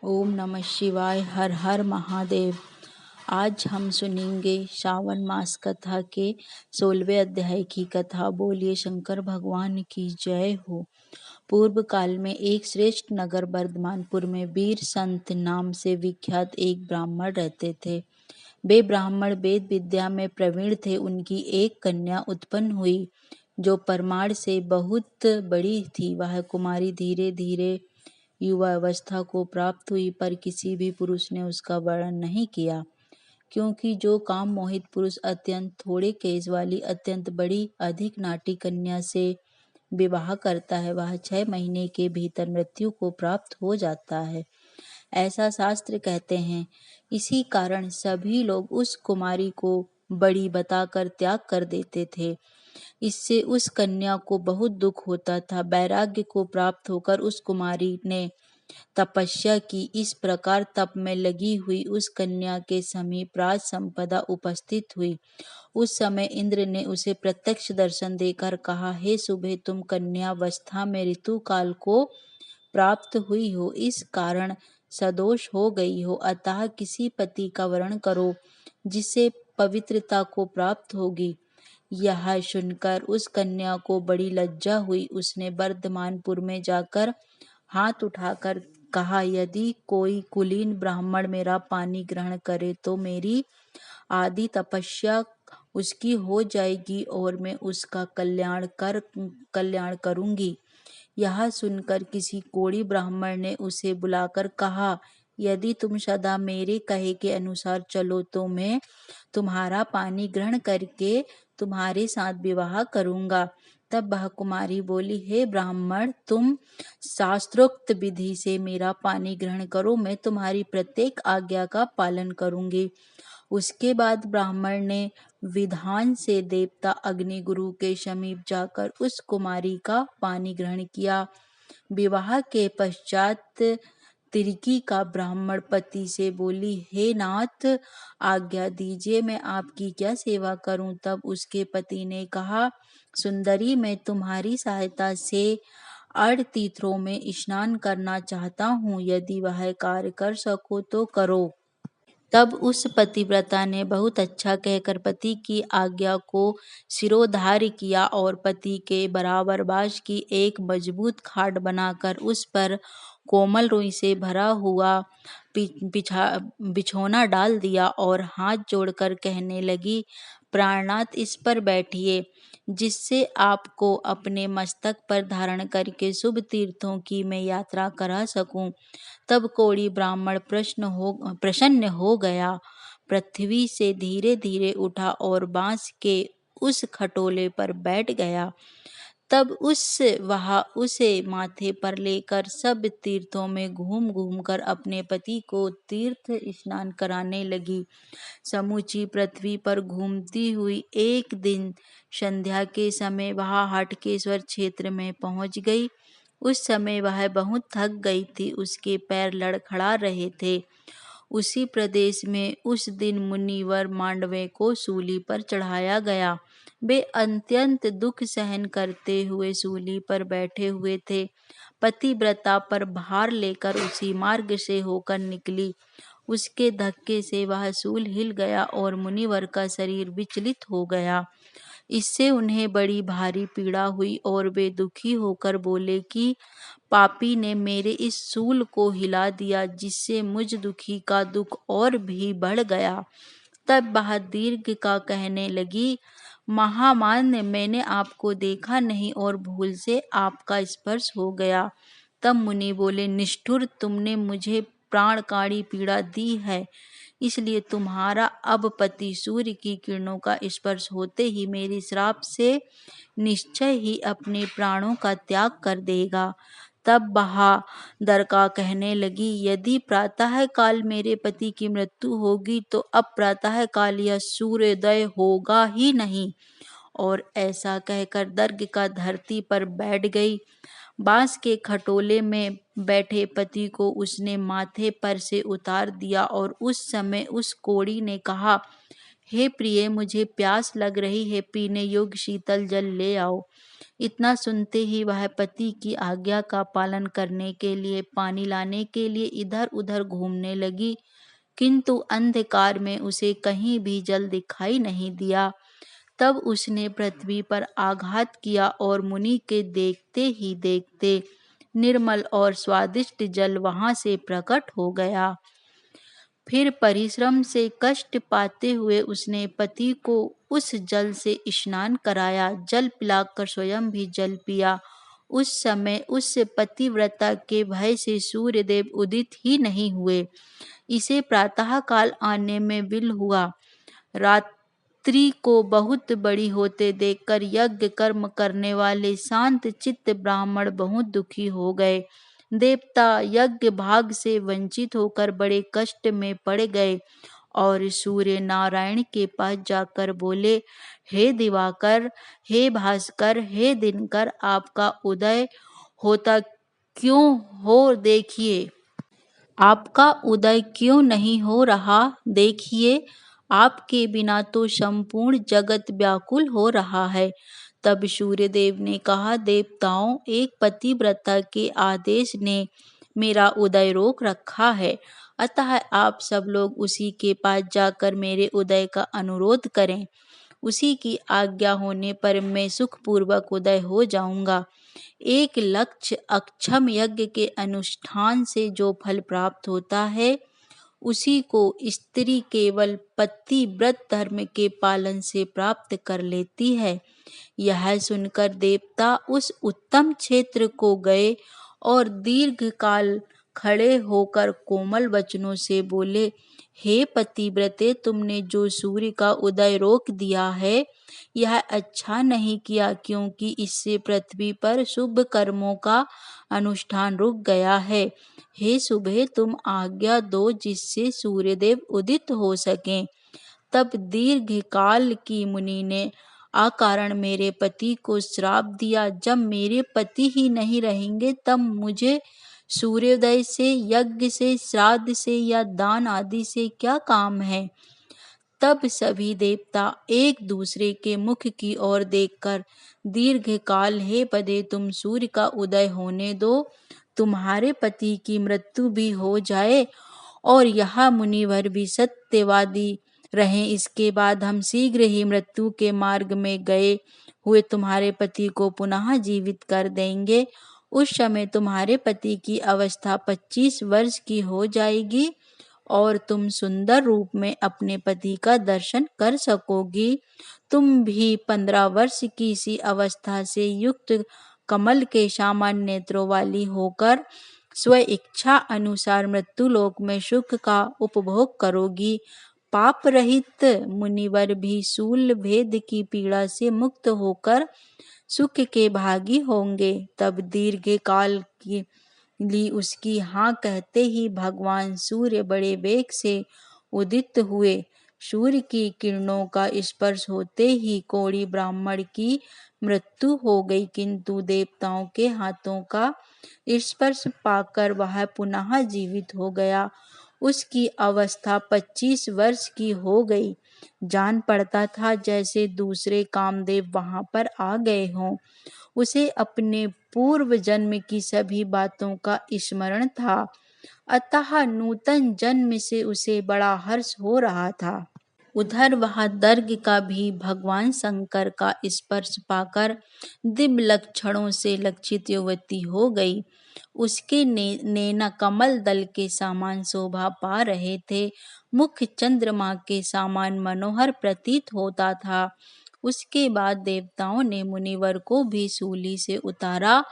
ओम नमः शिवाय। हर हर महादेव। आज हम सुनेंगे श्रावण मास कथा के 16वें अध्याय की कथा। बोलिए शंकर भगवान की जय हो। पूर्व काल में एक श्रेष्ठ नगर वर्धमानपुर में वीर संत नाम से विख्यात एक ब्राह्मण रहते थे। वे ब्राह्मण वेद विद्या में प्रवीण थे। उनकी एक कन्या उत्पन्न हुई जो परमार्थ से बहुत बड़ी थी। वह कुमारी धीरे धीरे युवा अवस्था को प्राप्त हुई, पर किसी भी पुरुष ने उसका वर्णन नहीं किया, क्योंकि जो काम मोहित पुरुष अत्यंत थोड़े केश वाली अत्यंत बड़ी अधिक नाटी कन्या से विवाह करता है, वह 6 महीने के भीतर मृत्यु को प्राप्त हो जाता है, ऐसा शास्त्र कहते हैं। इसी कारण सभी लोग उस कुमारी को बड़ी बताकर त्याग कर देते थे। इससे उस कन्या को बहुत दुख होता था। वैराग्य को प्राप्त होकर उस कुमारी ने तपस्या की। इस प्रकार तप में लगी हुई उस कन्या के समीप राज संपदा उपस्थित हुई। उस समय इंद्र ने उसे प्रत्यक्ष दर्शन देकर कहा, हे सुबह, तुम कन्यावस्था में ऋतु काल को प्राप्त हुई हो, इस कारण सदोष हो गई हो, अतः किसी पति का वरण करो जिससे पवित्रता को प्राप्त होगी। यह सुनकर उस कन्या को बड़ी लज्जा हुई। उसने वर्धमानपुर में जाकर हाथ उठाकर कहा, यदि कोई कुलीन ब्राह्मण मेरा पानी ग्रहण करे तो मेरी आदि तपस्या उसकी हो जाएगी और मैं उसका कल्याण करूंगी। यह सुनकर किसी कोढ़ी ब्राह्मण ने उसे बुलाकर कहा, यदि तुम सदा मेरे कहे के अनुसार चलो तो मैं तुम्हारा पानी ग्रहण करके तुम्हारे साथ विवाह करूंगा। तब वह कुमारी बोली, हे ब्राह्मण, तुम शास्त्रोक्त विधि से मेरा पानी ग्रहण करो, मैं तुम्हारी प्रत्येक आज्ञा का पालन करूंगी। उसके बाद ब्राह्मण ने विधान से देवता अग्निगुरु के समीप जाकर उस कुमारी का पानी ग्रहण किया। विवाह के पश्चात तिर्की का ब्राह्मण पति से बोली, हे नाथ, आज्ञा दीजिए, मैं आपकी क्या सेवा करूं। तब उसके पति ने कहा, सुंदरी, मैं तुम्हारी सहायता से 8 तीर्थों में स्नान करना चाहता हूँ, यदि वह कार्य कर सको तो करो। तब उस पतिव्रता ने बहुत अच्छा कहकर पति की आज्ञा को शिरोधार्य किया और पति के बराबर बाँस की एक मजबूत खाट बनाकर उस पर कोमल रुई से भरा हुआ बिछौना डाल दिया और हाथ जोड़कर कहने लगी, प्राणनाथ, इस पर बैठिए, जिससे आपको अपने मस्तक पर धारण करके शुभ तीर्थों की मैं यात्रा करा सकूं। तब कोढ़ी ब्राह्मण प्रसन्न हो गया, पृथ्वी से धीरे धीरे उठा और बांस के उस खटोले पर बैठ गया। तब वह उसे माथे पर लेकर सब तीर्थों में घूम घूम कर अपने पति को तीर्थ स्नान कराने लगी। समूची पृथ्वी पर घूमती हुई एक दिन संध्या के समय वह हटकेश्वर क्षेत्र में पहुंच गई। उस समय वह बहुत थक गई थी, उसके पैर लड़खड़ा रहे थे। उसी प्रदेश में उस दिन मुनिवर मांडवे को सूली पर चढ़ाया गया। वे अत्यंत दुख सहन करते हुए सूली पर बैठे हुए थे। पतिव्रता पर भार लेकर उसी मार्ग से होकर निकली। उसके धक्के से वह सूल हिल गया और मुनिवर का शरीर विचलित हो गया। इससे उन्हें बड़ी भारी पीड़ा हुई और वे दुखी होकर बोले कि पापी ने मेरे इस सूल को हिला दिया, जिससे मुझ दुखी का दुख और भी बढ़ गया। तब वह दीर्घ का कहने लगी, महामान्य, मैंने आपको देखा नहीं और भूल से आपका स्पर्श हो गया। तब मुनि बोले, निष्ठुर, तुमने मुझे प्राणकाड़ी पीड़ा दी है, इसलिए तुम्हारा अब पति सूर्य की किरणों का स्पर्श होते ही मेरे श्राप से निश्चय ही अपने प्राणों का त्याग कर देगा। तब बहादुर का कहने लगी, यदि प्रातः काल मेरे पति की मृत्यु होगी तो अब प्रातः काल यह सूर्योदय होगा ही नहीं। और ऐसा कहकर दर्ग का धरती पर बैठ गई। बांस के खटोले में बैठे पति को उसने माथे पर से उतार दिया और उस समय उस कोढ़ी ने कहा, हे प्रिय, मुझे प्यास लग रही है, पीने योग्य शीतल जल ले आओ। इतना सुनते ही वह पति की आज्ञा का पालन करने के लिए पानी लाने के लिए इधर उधर घूमने लगी, किंतु अंधकार में उसे कहीं भी जल दिखाई नहीं दिया। तब उसने पृथ्वी पर आघात किया और मुनि के देखते ही देखते निर्मल और स्वादिष्ट जल वहां से प्रकट हो गया। फिर परिश्रम से कष्ट पाते हुए उसने पति को उस जल से स्नान कराया, जल पिलाकर स्वयं भी जल पिया। उस समय उस पतिव्रता के भय से सूर्यदेव उदित ही नहीं हुए। इसे प्रातः काल आने में विलंब हुआ। रात्रि को बहुत बड़ी होते देखकर यज्ञ कर्म करने वाले शांत चित्त ब्राह्मण बहुत दुखी हो गए। देवता यज्ञ भाग से वंचित होकर बड़े कष्ट में पड़ गए और सूर्य नारायण के पास जाकर बोले, हे दिवाकर, हे भास्कर, हे दिनकर, आपका उदय होता क्यों हो देखिए। आपका उदय क्यों नहीं हो रहा देखिए। आपके बिना तो संपूर्ण जगत व्याकुल हो रहा है। तब सूर्यदेव ने कहा, देवताओं, एक पतिव्रता के आदेश ने मेरा उदय रोक रखा है, अतः आप सब लोग उसी के पास जाकर मेरे उदय का अनुरोध करें। उसी की आज्ञा होने पर मैं सुखपूर्वक उदय हो जाऊंगा। एक लक्ष्य अक्षम यज्ञ के अनुष्ठान से जो फल प्राप्त होता है, उसी को स्त्री केवल पति व्रत धर्म के पालन से प्राप्त कर लेती है। यह सुनकर देवता उस उत्तम क्षेत्र को गए और दीर्घ काल खड़े होकर कोमल वचनों से बोले, हे पतिव्रते, तुमने जो सूर्य का उदय रोक दिया है, यह अच्छा नहीं किया, क्योंकि इससे पृथ्वी पर शुभ कर्मों का अनुष्ठान रुक गया है। हे शुभे, तुम आज्ञा दो जिससे सूर्यदेव उदित हो सकें। तब दीर्घ काल की मुनि ने अकारण मेरे पति को श्राप दिया। जब मेरे पति ही नहीं रहेंगे तब मुझे सूर्योदय से, यज्ञ से, श्राद्ध से या दान आदि से क्या काम है। तब सभी देवता एक दूसरे के मुख की ओर देखकर दीर्घ काल, हे पदे, तुम सूर्य का उदय होने दो, तुम्हारे पति की मृत्यु भी हो जाए और यह मुनिवर भी सत्यवादी रहें। इसके बाद हम शीघ्र ही मृत्यु के मार्ग में गए हुए तुम्हारे पति को पुनः जीवित कर देंगे। उस समय तुम्हारे पति की अवस्था 25 वर्ष की हो जाएगी और तुम सुंदर रूप में अपने पति का दर्शन कर सकोगी। तुम भी 15 वर्ष की सी अवस्था से युक्त कमल के समान नेत्रों वाली होकर स्व इच्छा अनुसार मृत्युलोक में सुख का उपभोग करोगी। पाप रहित मुनिवर भी शूल भेद की पीड़ा से मुक्त होकर सुख के भागी होंगे। तब दीर्घ काल की ली उसकी हाँ कहते ही भगवान सूर्य बड़े वेग से उदित हुए। सूर्य की किरणों का स्पर्श होते ही कोढ़ी ब्राह्मण की मृत्यु हो गई, किंतु देवताओं के हाथों का स्पर्श पाकर वह पुनः जीवित हो गया। उसकी अवस्था 25 वर्ष की हो गई। जान पड़ता था जैसे दूसरे कामदेव वहां पर आ गए हों। उसे अपने पूर्व जन्म की सभी बातों का स्मरण था, अतः नूतन जन्म से उसे बड़ा हर्ष हो रहा था। उधर वह दर्ग का भी भगवान शंकर का स्पर्श पाकर दिव्य लक्षणों से लक्षित युवती हो गई। उसके नैना कमल दल के समान शोभा पा रहे थे, मुख चंद्रमा के समान मनोहर प्रतीत होता था। उसके बाद देवताओं ने मुनिवर को भी सूली से उतारा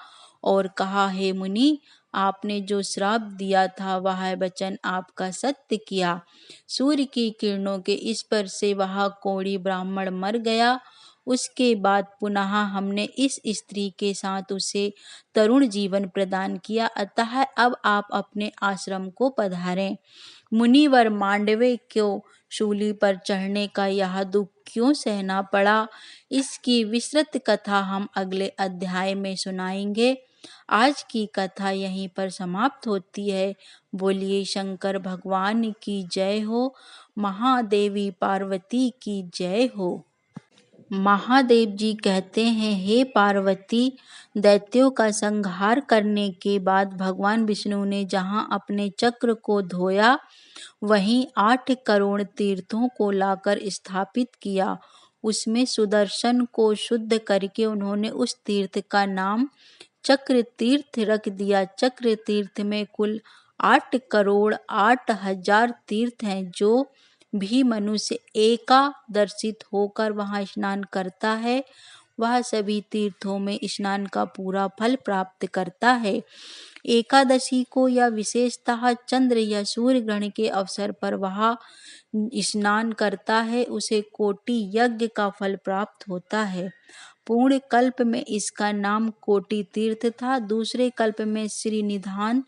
और कहा, हे मुनि, आपने जो श्राप दिया था वह वचन आपका सत्य किया। सूर्य की किरणों के स्पर्श से वह कोढ़ी ब्राह्मण मर गया। उसके बाद पुनः हमने इस स्त्री के साथ उसे तरुण जीवन प्रदान किया, अतः अब आप अपने आश्रम को पधारें। मुनिवर मांडवे को शूली पर चढ़ने का यह दुख क्यों सहना पड़ा, इसकी विस्तृत कथा हम अगले अध्याय में सुनाएंगे। आज की कथा यहीं पर समाप्त होती है। बोलिए शंकर भगवान की जय हो। महादेवी पार्वती की जय हो। महादेव जी कहते हैं, हे पार्वती, दैत्यों का संहार करने के बाद भगवान विष्णु ने जहां अपने चक्र को धोया, वहीं 8 करोड़ तीर्थों को लाकर स्थापित किया। उसमें सुदर्शन को शुद्ध करके उन्होंने उस तीर्थ का नाम चक्र तीर्थ रख दिया। चक्र तीर्थ में कुल 8 करोड़ 8,000 तीर्थ हैं। जो भी मनुष्य एकादर्शित होकर वहां स्नान करता है, वह सभी तीर्थों में स्नान का पूरा फल प्राप्त करता है। एकादशी को या विशेषतः चंद्र या सूर्य ग्रहण के अवसर पर वह स्नान करता है, उसे कोटि यज्ञ का फल प्राप्त होता है। पूर्ण कल्प में इसका नाम कोटि तीर्थ था, दूसरे कल्प में श्रीनिधान,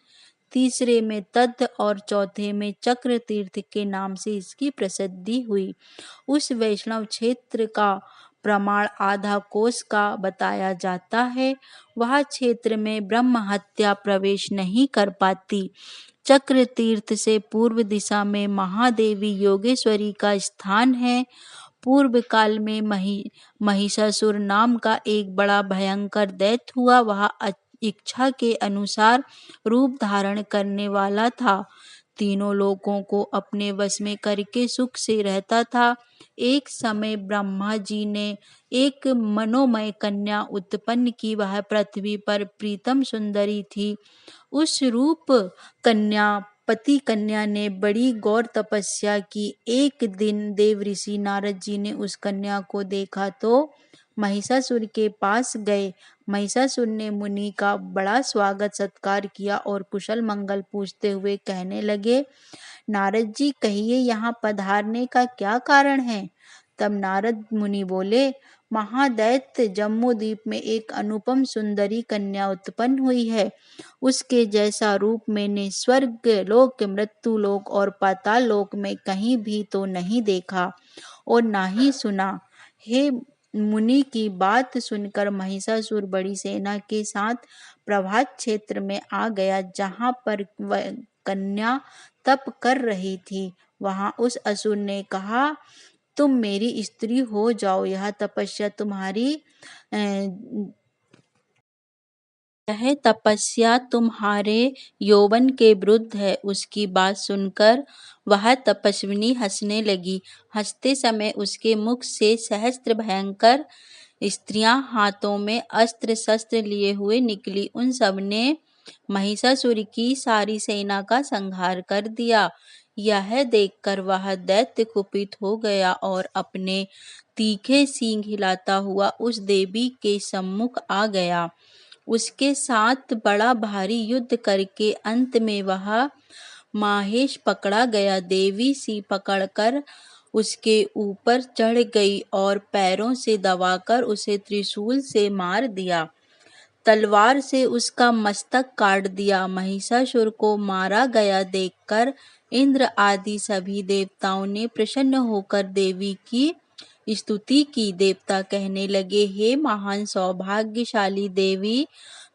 तीसरे में तद्ध और चौथे में चक्र तीर्थ के नाम से इसकी प्रसिद्धि हुई। उस वैष्णव क्षेत्र का प्रमाण आधा कोस का बताया जाता है। वह क्षेत्र में ब्रह्म हत्या प्रवेश नहीं कर पाती। चक्र तीर्थ से पूर्व दिशा में महादेवी योगेश्वरी का स्थान है। पूर्व काल में महिषासुर नाम का एक बड़ा भयंकर दैत्य हुआ। वह इच्छा के अनुसार रूप धारण करने वाला था। तीनों लोगों को अपने वश में करके सुख से रहता था। एक समय ब्रह्मा जी ने एक मनोमय कन्या उत्पन्न की। वह पृथ्वी पर प्रीतम सुंदरी थी। उस रूप पति कन्या ने बड़ी गौर तपस्या की। एक दिन देव ऋषि नारद जी ने उस कन्या को देखा तो महिषासुर के पास गए। महिषासुर ने मुनि का बड़ा स्वागत सत्कार किया और कुशल मंगल पूछते हुए कहने लगे, नारद जी, कहिए यहाँ पधारने का क्या कारण है? तब नारद मुनि बोले, महादैत्य जम्बूद्वीप में एक अनुपम सुंदरी कन्या उत्पन्न हुई है। उसके जैसा रूप मैंने स्वर्ग लोक, मृत्यु लोक और पाताल लोक में कहीं भी तो नहीं देखा और ना ही सुना। हे मुनि की बात सुनकर महिषासुर बड़ी सेना के साथ प्रभात क्षेत्र में आ गया, जहां पर कन्या तप कर रही थी। वहां उस असुर ने कहा, तुम मेरी स्त्री हो जाओ, यह तपस्या तुम्हारे यौवन के विरुद्ध है। उसकी बात सुनकर वह तपस्विनी हंसने लगी। हंसते समय उसके मुख से सहस्त्र भयंकर स्त्रियां हाथों में अस्त्र शस्त्र लिए हुए निकली। उन सब ने महिषासुर की सारी सेना का संहार कर दिया। यह देखकर वह दैत्य कुपित हो गया और अपने तीखे सींग हिलाता हुआ उस देवी के सम्मुख आ गया। उसके साथ बड़ा भारी युद्ध करके अंत में वह माहेश पकड़ा गया। देवी सी पकड़कर उसके ऊपर चढ़ गई और पैरों से दबाकर उसे त्रिशूल से मार दिया। तलवार से उसका मस्तक काट दिया। महिषासुर को मारा गया देखकर इंद्र आदि सभी देवताओं ने प्रसन्न होकर देवी की स्तुति की। देवता कहने लगे, हे महान सौभाग्यशाली देवी,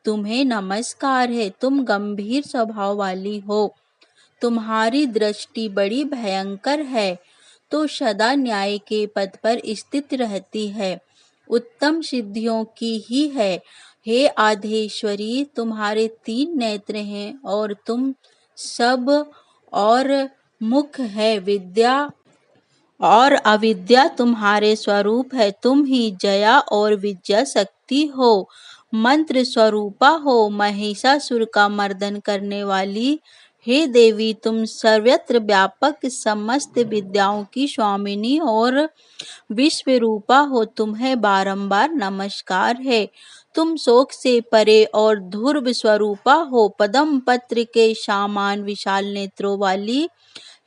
तुम्हें नमस्कार है। तुम गंभीर स्वभाव वाली हो। तुम्हारी दृष्टि बड़ी भयंकर है, तो सदा न्याय के पद पर स्थित रहती है, उत्तम सिद्धियों की ही है। हे आधेश्वरी, तुम्हारे 3 नेत्र हैं और तुम सब और मुख है। विद्या और अविद्या तुम्हारे स्वरूप है। तुम ही जया और विजया शक्ति हो, मंत्र स्वरूपा हो, महिषासुर का मर्दन करने वाली। हे देवी, तुम सर्वत्र व्यापक समस्त विद्याओं की स्वामिनी और विश्व रूपा हो। तुम्हें बारंबार नमस्कार है। तुम शोक से परे और ध्रुव स्वरूपा हो, पद्म पत्र के समान विशाल नेत्रों वाली।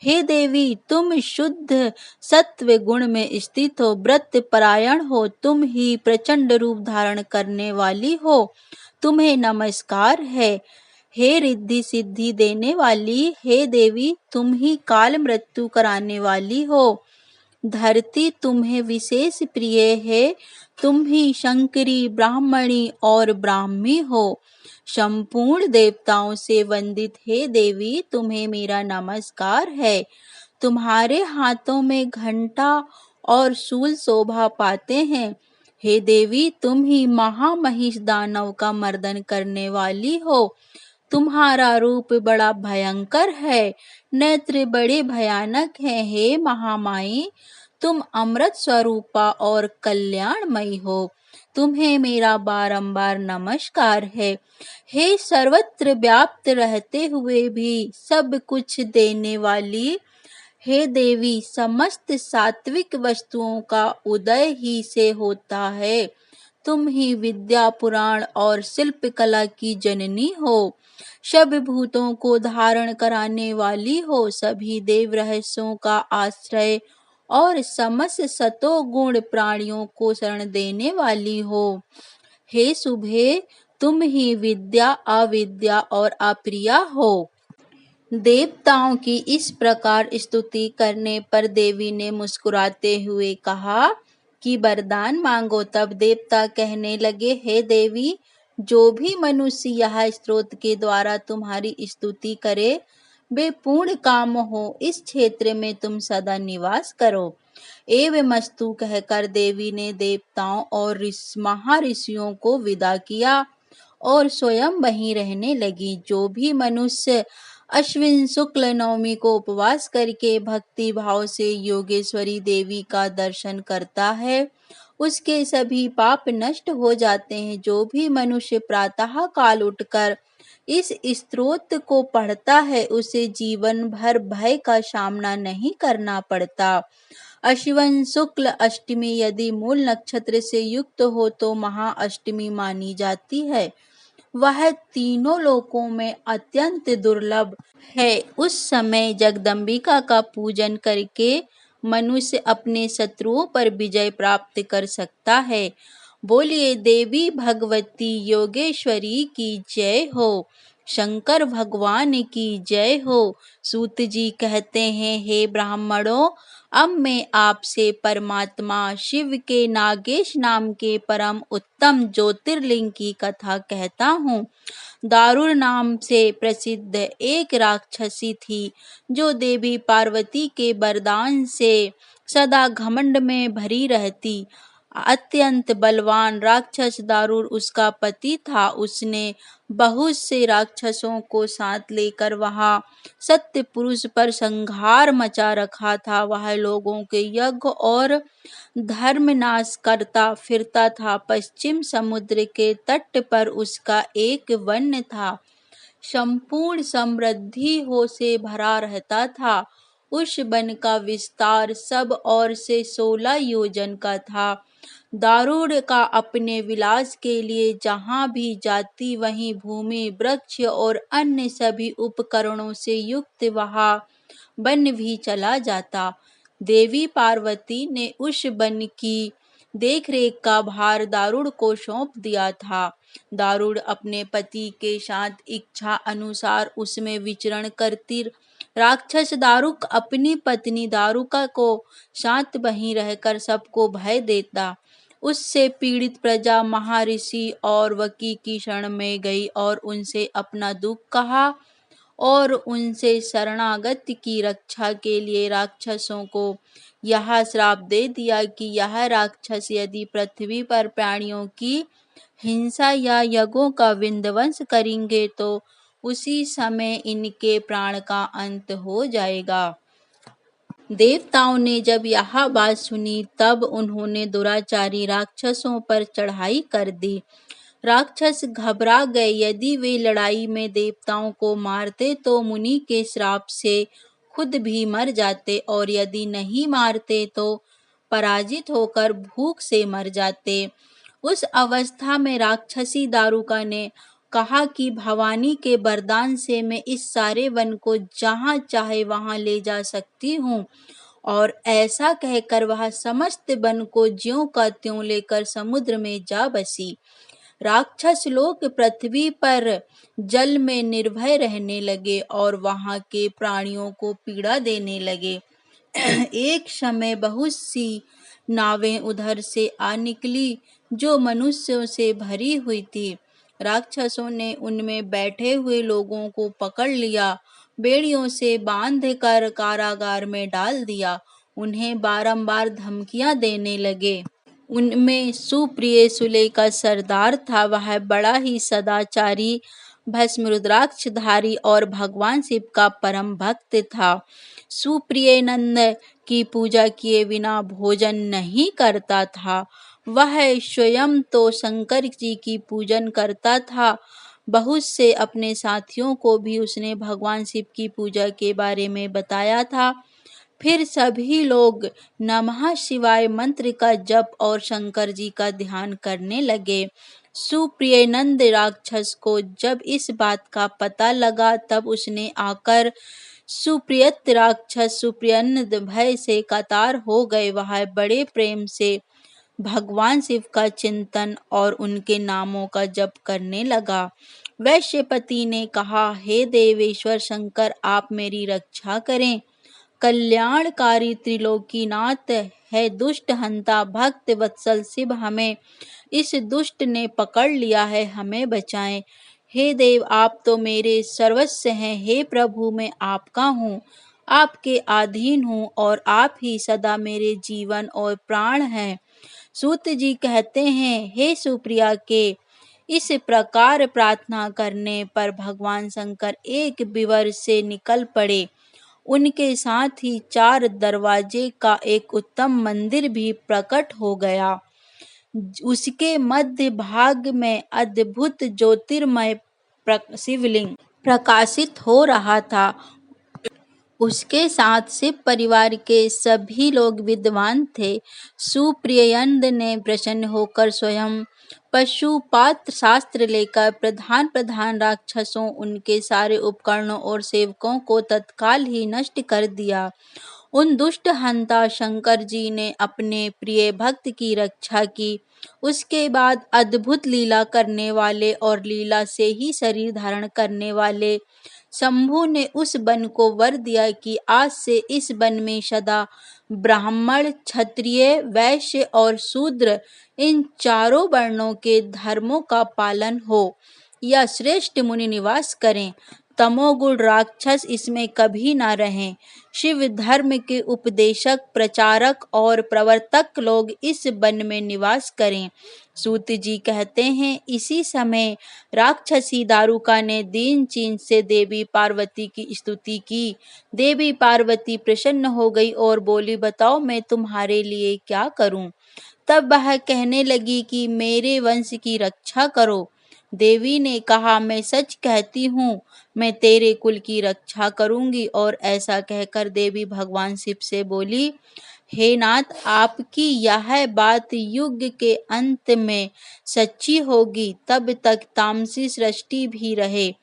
हे देवी, तुम शुद्ध सत्व गुण में स्थित हो, व्रत परायण हो। तुम ही प्रचंड रूप धारण करने वाली हो। तुम्हें नमस्कार है। हे रिद्धि सिद्धि देने वाली, हे देवी, तुम ही काल मृत्यु कराने वाली हो। धरती तुम्हें विशेष प्रिय है। तुम ही शंकरी, ब्राह्मणी और ब्राह्मी हो। संपूर्ण देवताओं से वंदित हे देवी, तुम्हें मेरा नमस्कार है। तुम्हारे हाथों में घंटा और शूल शोभा पाते हैं। हे देवी, तुम ही महामहिष दानव का मर्दन करने वाली हो। तुम्हारा रूप बड़ा भयंकर है, नेत्र बड़े भयानक हैं। हे महामाई, तुम अमृत स्वरूपा और कल्याणमयी हो। तुम्हें मेरा बारंबार नमस्कार है। हे सर्वत्र व्याप्त रहते हुए भी सब कुछ देने वाली, हे देवी, समस्त सात्विक वस्तुओं का उदय ही से होता है। तुम ही विद्या, पुराण और शिल्प कला की जननी हो। सब भूतों को धारण कराने वाली हो। सभी देव रहस्यों का आश्रय और समस्त सतो गुण प्राणियों को शरण देने वाली हो। हे शुभे, तुम ही विद्या, अविद्या और अप्रिया हो। देवताओं की इस प्रकार स्तुति करने पर देवी ने मुस्कुराते हुए कहा कि वरदान मांगो। तब देवता कहने लगे, हे देवी, जो भी मनुष्य यह स्तोत्र के द्वारा तुम्हारी स्तुति करे, वे पूर्ण काम हो। इस क्षेत्र में तुम सदा निवास करो। एवमस्तु कहकर देवी ने देवताओं और महर्षियों को विदा किया और स्वयं वहीं रहने लगी। जो भी मनुष्य अश्विन शुक्ल नवमी को उपवास करके भक्ति भाव से योगेश्वरी देवी का दर्शन करता है, उसके सभी पाप नष्ट हो जाते हैं। जो भी मनुष्य प्रातः काल उठकर इस स्तोत्र को पढ़ता है, उसे जीवन भर भय का सामना नहीं करना पड़ता। अश्विन शुक्ल अष्टमी यदि मूल नक्षत्र से युक्त हो तो महाअष्टमी मानी जाती है। वह तीनों लोकों में अत्यंत दुर्लभ है। उस समय जगदम्बिका का पूजन करके मनुष्य अपने शत्रुओं पर विजय प्राप्त कर सकता है। बोलिए देवी भगवती योगेश्वरी की जय हो। शंकर भगवान की जय हो। सूत जी कहते हैं, हे ब्राह्मणों, अब मैं आपसे परमात्मा शिव के नागेश नाम के परम उत्तम ज्योतिर्लिंग की कथा कहता हूँ। दारुण नाम से प्रसिद्ध एक राक्षसी थी, जो देवी पार्वती के वरदान से सदा घमंड में भरी रहती। अत्यंत बलवान राक्षस दारुण उसका पति था। उसने बहुत से राक्षसों को साथ लेकर वहां सत्य पुरुष पर संहार मचा रखा था। वह लोगों के यज्ञ और धर्म नाश करता फिरता था। पश्चिम समुद्र के तट पर उसका एक वन था, संपूर्ण समृद्धि हो से भरा रहता था। उस वन का विस्तार सब ओर से 16 योजन का था। दारुण का अपने विलास के लिए जहाँ भी जाती, वहीं भूमि, वृक्ष और अन्य सभी उपकरणों से युक्त वहाँ वन भी चला जाता। देवी पार्वती ने उस वन की देखरेख का भार दारुण को सौंप दिया था। दारुण अपने पति के साथ इच्छा अनुसार उसमें विचरण करती। राक्षस दारुक अपनी पत्नी दारुका को साथ वहीं रहकर सबको भय देता। उससे पीड़ित प्रजा महर्षि और वकी की शरण में गई और उनसे अपना दुख कहा और उनसे शरणागत की रक्षा के लिए राक्षसों को यह श्राप दे दिया कि यह राक्षस यदि पृथ्वी पर प्राणियों की हिंसा या यज्ञों का विध्वंस करेंगे तो उसी समय इनके प्राण का अंत हो जाएगा। देवताओं ने जब यह बात सुनी, तब उन्होंने दुराचारी राक्षसों पर चढ़ाई कर दी। राक्षस घबरा गए। यदि वे लड़ाई में देवताओं को मारते तो मुनि के श्राप से खुद भी मर जाते, और यदि नहीं मारते तो पराजित होकर भूख से मर जाते। उस अवस्था में राक्षसी दारुका ने कहा कि भवानी के वरदान से मैं इस सारे वन को जहाँ चाहे वहाँ ले जा सकती हूँ। और ऐसा कहकर वह समस्त वन को ज्यों का त्यों लेकर समुद्र में जा बसी। राक्षस लोग पृथ्वी पर जल में निर्भय रहने लगे और वहां के प्राणियों को पीड़ा देने लगे। एक समय बहुत सी नावें उधर से आ निकली जो मनुष्यों से भरी हुई थी। राक्षसों ने उनमें बैठे हुए लोगों को पकड़ लिया। बेड़ियों से बांध कर कारागार में डाल दिया। उन्हें बारंबार धमकियां देने लगे। उनमें सुप्रिय सुलेखा सरदार था। वह बड़ा ही सदाचारी, भस्म रुद्राक्षधारी और भगवान शिव का परम भक्त था। सुप्रिय नंद की पूजा किए बिना भोजन नहीं करता था। वह स्वयं तो शंकर जी की पूजन करता था। बहुत से अपने साथियों को भी उसने भगवान शिव की पूजा के बारे में बताया था। फिर सभी लोग नमः शिवाय मंत्र का जप और शंकर जी का ध्यान करने लगे। सुप्रियनंद राक्षस को जब इस बात का पता लगा, तब उसने आकर सुप्रियत राक्षस सुप्रियनंद भय से कातर हो गए। वह बड़े प्रेम से भगवान शिव का चिंतन और उनके नामों का जप करने लगा। वैश्यपति ने कहा, हे देवेश्वर शंकर, आप मेरी रक्षा करें। कल्याणकारी त्रिलोकीनाथ है दुष्ट हंता भक्त वत्सल शिव, हमें इस दुष्ट ने पकड़ लिया है, हमें बचाएं। हे देव, आप तो मेरे सर्वस्व हैं। हे प्रभु, मैं आपका हूँ, आपके अधीन हूँ और आप ही सदा मेरे जीवन और प्राण हैं। सूत जी कहते हैं, हे सुप्रिया के इस प्रकार प्रार्थना करने पर भगवान शंकर एक विवर से निकल पड़े। उनके साथ ही 4 दरवाजे का एक उत्तम मंदिर भी प्रकट हो गया। उसके मध्य भाग में अद्भुत ज्योतिर्मय शिवलिंग प्रकाशित हो रहा था। उसके साथ शिव परिवार के सभी लोग विद्वान थे। सुप्रियनंद ने प्रसन्न होकर स्वयं पशुपात शास्त्र लेकर प्रधान प्रधान राक्षसों, उनके सारे उपकरणों और सेवकों को तत्काल ही नष्ट कर दिया। उन दुष्ट हंता शंकर जी ने अपने प्रिय भक्त की रक्षा की। उसके बाद अद्भुत लीला करने वाले और लीला से ही शरीर धारण करने वाले शंभु ने उस वन को वर दिया कि आज से इस वन में सदा ब्राह्मण, क्षत्रिय, वैश्य और शूद्र, इन चारों वर्णों के धर्मों का पालन हो। यह श्रेष्ठ मुनि निवास करें। तमोगुण राक्षस इसमें कभी ना रहें। शिव धर्म के उपदेशक, प्रचारक और प्रवर्तक लोग इस वन में निवास करें। सूत जी कहते हैं, इसी समय राक्षसी दारुका ने दीन चीन से देवी पार्वती की स्तुति की। देवी पार्वती प्रसन्न हो गई और बोली, बताओ मैं तुम्हारे लिए क्या करूं। तब वह कहने लगी कि मेरे वंश की रक्षा करो। देवी ने कहा, मैं सच कहती हूँ, मैं तेरे कुल की रक्षा करूंगी। और ऐसा कहकर देवी भगवान शिव से बोली, हे नाथ, आपकी यह बात युग के अंत में सच्ची होगी, तब तक तामसी सृष्टि भी रहे,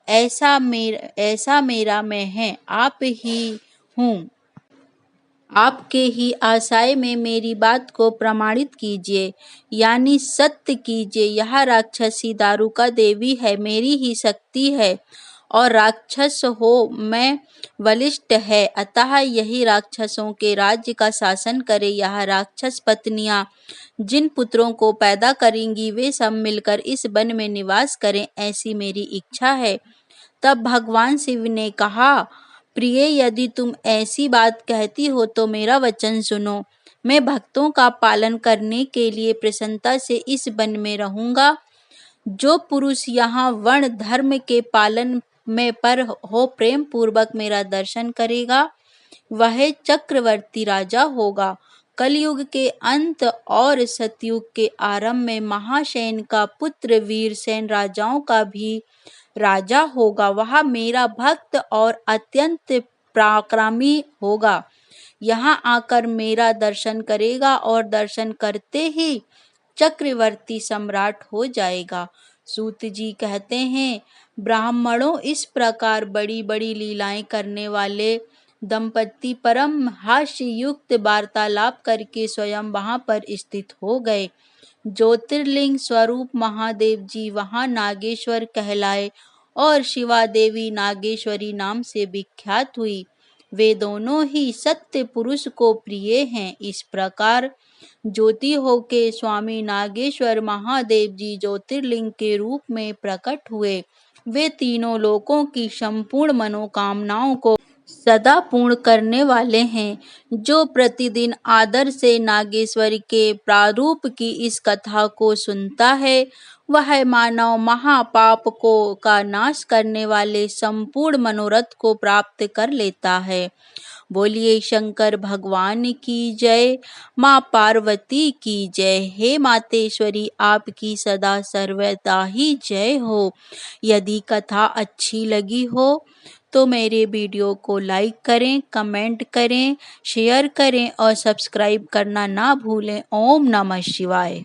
ऐसा मेरा मैं है। आप ही हूँ, आपके ही आशय में मेरी बात को प्रमाणित कीजिए, यानी सत्य कीजिए। यह राक्षसी दारुका देवी है, मेरी ही शक्ति है और राक्षस हो मैं बलिष्ठ है, अतः यही राक्षसों के राज्य का शासन करे। यह राक्षस पत्नियां जिन पुत्रों को पैदा करेंगी, वे सब मिलकर इस वन में निवास करें, ऐसी मेरी इच्छा है। तब भगवान शिव ने कहा, प्रिय, यदि तुम ऐसी बात कहती हो तो मेरा वचन सुनो। मैं भक्तों का पालन करने के लिए प्रसन्नता से इस वन में रहूंगा। जो पुरुष यहाँ वर्ण धर्म के पालन में पर हो, प्रेम पूर्वक मेरा दर्शन करेगा, वह चक्रवर्ती राजा होगा। कलयुग के अंत और सतयुग के आरंभ में महासेन का पुत्र वीरसेन राजाओं का भी राजा होगा। वह मेरा भक्त और अत्यंत पराक्रमी होगा। यहाँ आकर मेरा दर्शन करेगा और दर्शन करते ही चक्रवर्ती सम्राट हो जाएगा। सूत जी कहते हैं, ब्राह्मणों, इस प्रकार बड़ी बड़ी लीलाएं करने वाले दंपति परम हास्य युक्त वार्तालाप करके स्वयं वहां पर स्थित हो गए। ज्योतिर्लिंग स्वरूप महादेव जी वहां नागेश्वर कहलाए और शिवा देवी नागेश्वरी नाम से विख्यात हुई। वे दोनों ही सत्य पुरुष को प्रिय हैं। इस प्रकार ज्योति होके स्वामी नागेश्वर महादेव जी ज्योतिर्लिंग के रूप में प्रकट हुए वे तीनों लोकों की संपूर्ण मनोकामनाओं को सदा पूर्ण करने वाले हैं। जो प्रतिदिन आदर से नागेश्वरी के प्रारूप की इस कथा को सुनता है, वह मानव महापाप को का नाश करने वाले संपूर्ण मनोरथ को प्राप्त कर लेता है। बोलिए शंकर भगवान की जय। माँ पार्वती की जय। हे मातेश्वरी, आपकी सदा सर्वदा ही जय हो। यदि कथा अच्छी लगी हो तो मेरे वीडियो को लाइक करें, कमेंट करें, शेयर करें और सब्सक्राइब करना ना भूलें। ओम नमः शिवाय।